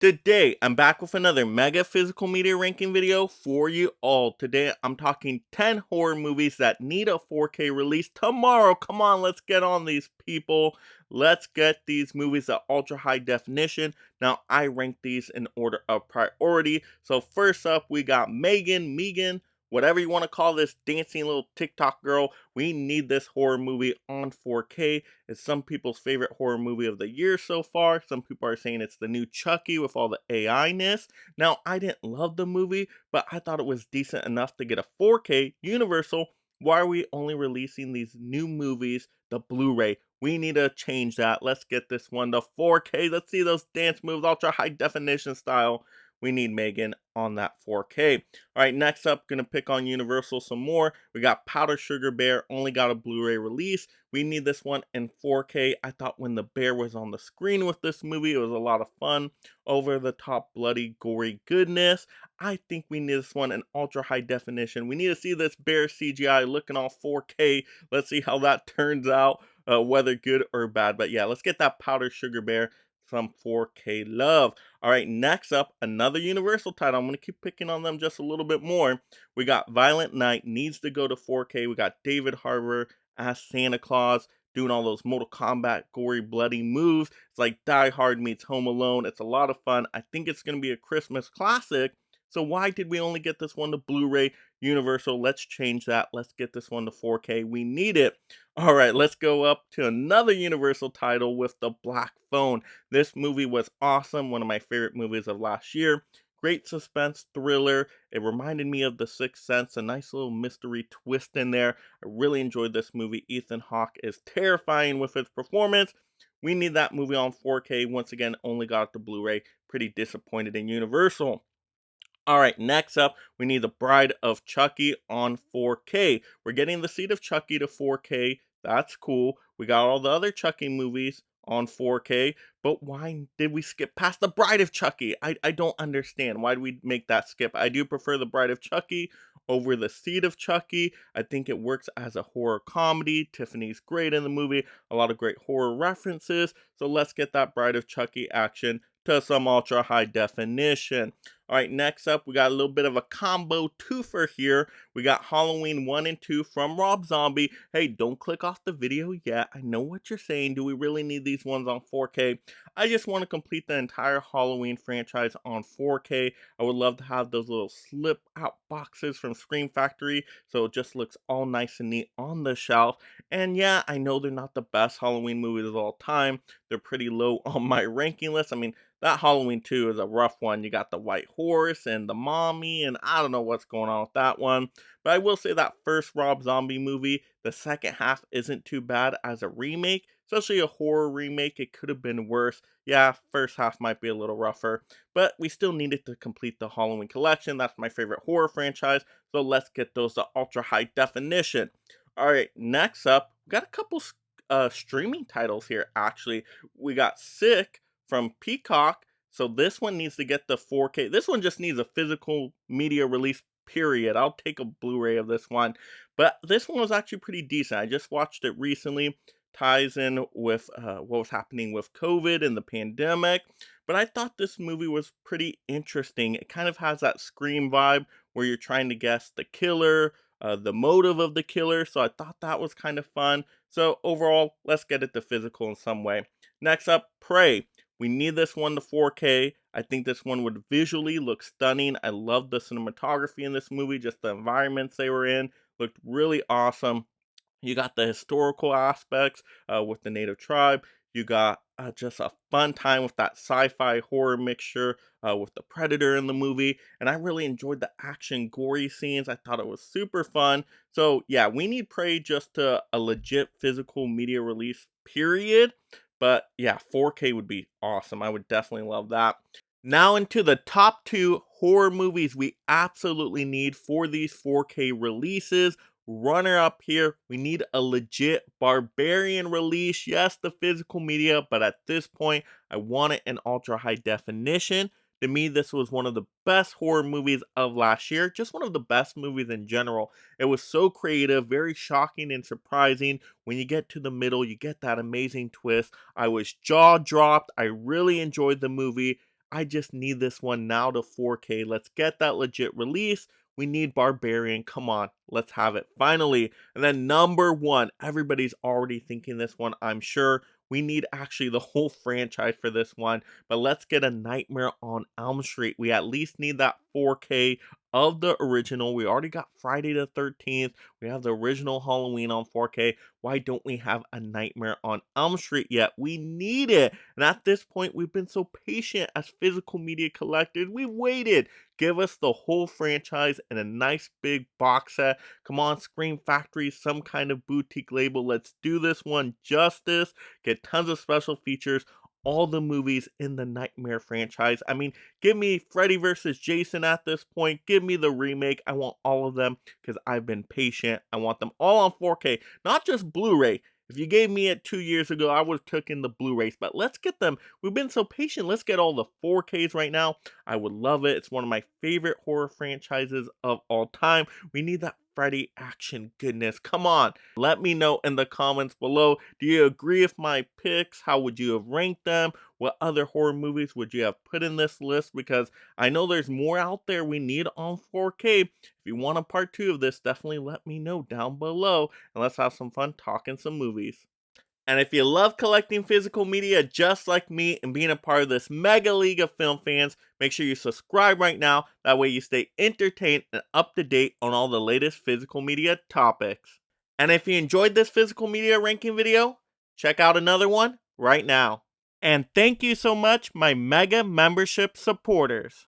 Today, I'm back with another mega physical media ranking video for you all. Today, I'm talking 10 horror movies that need a 4K release tomorrow. Come on, let's get on these people. Let's get these movies at ultra high definition. Now, I rank these in order of priority. So first up, we got Megan, whatever you want to call this dancing little TikTok girl. We need this horror movie on 4K. It's some people's favorite horror movie of the year so far. Some people are saying it's the new Chucky with all the AI-ness. Now, I didn't love the movie, but I thought it was decent enough to get a 4K Universal. Why are we only releasing these new movies, the Blu-ray? We need to change that. Let's get this one to 4K. Let's see those dance moves, ultra high definition style. We need Megan on that 4K. All right, next up, gonna pick on Universal some more. We got Powder Sugar Bear, only got a Blu-ray release. We need this one in 4K. I thought when the bear was on the screen with this movie, it was a lot of fun. Over the top, bloody, gory goodness. I think we need this one in ultra high definition. We need to see this bear CGI looking all 4K. Let's see how that turns out, whether good or bad. But yeah, let's get that Powder Sugar Bear some 4K love. All right, next up, another Universal title. I'm going to keep picking on them just a little bit more. We got Violent Night, needs to go to 4K. We got David Harbour as Santa Claus, doing all those Mortal Kombat gory, bloody moves. It's like Die Hard meets Home Alone. It's a lot of fun. I think it's going to be a Christmas classic. So why did we only get this one to Blu-ray Universal? Let's change that. Let's get this one to 4K. We need it. All right, let's go up to another Universal title with The Black Phone. This movie was awesome. One of my favorite movies of last year. Great suspense thriller. It reminded me of The Sixth Sense, a nice little mystery twist in there. I really enjoyed this movie. Ethan Hawke is terrifying with his performance. We need that movie on 4K. Once again, only got the Blu-ray. Pretty disappointed in Universal. All right, next up, we need The Bride of Chucky on 4K. We're getting The Seed of Chucky to 4K. That's cool. We got all the other Chucky movies on 4K, but why did we skip past The Bride of Chucky? I don't understand. Why did we make that skip? I do prefer The Bride of Chucky over The Seed of Chucky. I think it works as a horror comedy. Tiffany's great in the movie. A lot of great horror references. So let's get that Bride of Chucky action to some ultra high definition. All right, next up, we got a little bit of a combo twofer here. We got Halloween 1 and 2 from Rob Zombie. Hey, don't click off the video yet. I know what you're saying. Do we really need these ones on 4K? I just want to complete the entire Halloween franchise on 4K. I would love to have those little slip out boxes from Scream Factory, so it just looks all nice and neat on the shelf. And yeah, I know they're not the best Halloween movies of all time. They're pretty low on my ranking list. I mean, that Halloween 2 is a rough one. You got the white horse and the mommy, and I don't know what's going on with that one. But I will say that first Rob Zombie movie, the second half isn't too bad as a remake, especially a horror remake. It could have been worse. Yeah, first half might be a little rougher, but we still needed to complete the Halloween collection. That's my favorite horror franchise, so let's get those to ultra high definition. All right, next up, we got a couple streaming titles here, actually. We got Sick from Peacock. So this one needs to get the 4K. This one just needs a physical media release, period. I'll take a Blu-ray of this one. But this one was actually pretty decent. I just watched it recently. Ties in with what was happening with COVID and the pandemic. But I thought this movie was pretty interesting. It kind of has that Scream vibe where you're trying to guess the killer, the motive of the killer. So I thought that was kind of fun. So overall, let's get it to physical in some way. Next up, Prey. We need this one to 4K. I think this one would visually look stunning. I love the cinematography in this movie, just the environments they were in looked really awesome. You got the historical aspects with the native tribe. You got just a fun time with that sci-fi horror mixture with the predator in the movie. And I really enjoyed the action gory scenes. I thought it was super fun. So yeah, we need Prey just to a legit physical media release, period. But yeah, 4K would be awesome. I would definitely love that. Now into the top 2 horror movies we absolutely need for these 4K releases. Runner up here, we need a legit Barbarian release. Yes, the physical media, but at this point, I want it in ultra high definition. To me, this was one of the best horror movies of last year. Just one of the best movies in general. It was so creative, very shocking and surprising. When you get to the middle, you get that amazing twist. I was jaw dropped. I really enjoyed the movie. I just need this one now to 4K. Let's get that legit release. We need Barbarian. Come on, let's have it finally. And then number one, everybody's already thinking this one, I'm sure. We need actually the whole franchise for this one, but let's get a Nightmare on Elm Street. We at least need that 4K of the original. We already got Friday the 13th. We have the original Halloween on 4K. Why don't we have a Nightmare on Elm Street yet? We need it. And at this point, we've been so patient as physical media collectors. We've waited. Give us the whole franchise in a nice big box set. Come on, Scream Factory, some kind of boutique label. Let's do this one justice. Get tons of special features. All the movies in the Nightmare franchise. I mean, give me Freddy vs. Jason at this point. Give me the remake. I want all of them because I've been patient. I want them all on 4K, not just Blu-ray. If you gave me it 2 years ago, I would have taken the Blu-rays, but let's get them. We've been so patient. Let's get all the 4Ks right now. I would love it. It's one of my favorite horror franchises of all time. We need that Freddy action goodness. Come on. Let me know in the comments below. Do you agree with my picks? How would you have ranked them? What other horror movies would you have put in this list? Because I know there's more out there we need on 4K. If you want a part 2 of this, definitely let me know down below. And let's have some fun talking some movies. And if you love collecting physical media just like me and being a part of this mega league of film fans, make sure you subscribe right now. That way you stay entertained and up to date on all the latest physical media topics. And if you enjoyed this physical media ranking video, check out another one right now. And thank you so much, my mega membership supporters.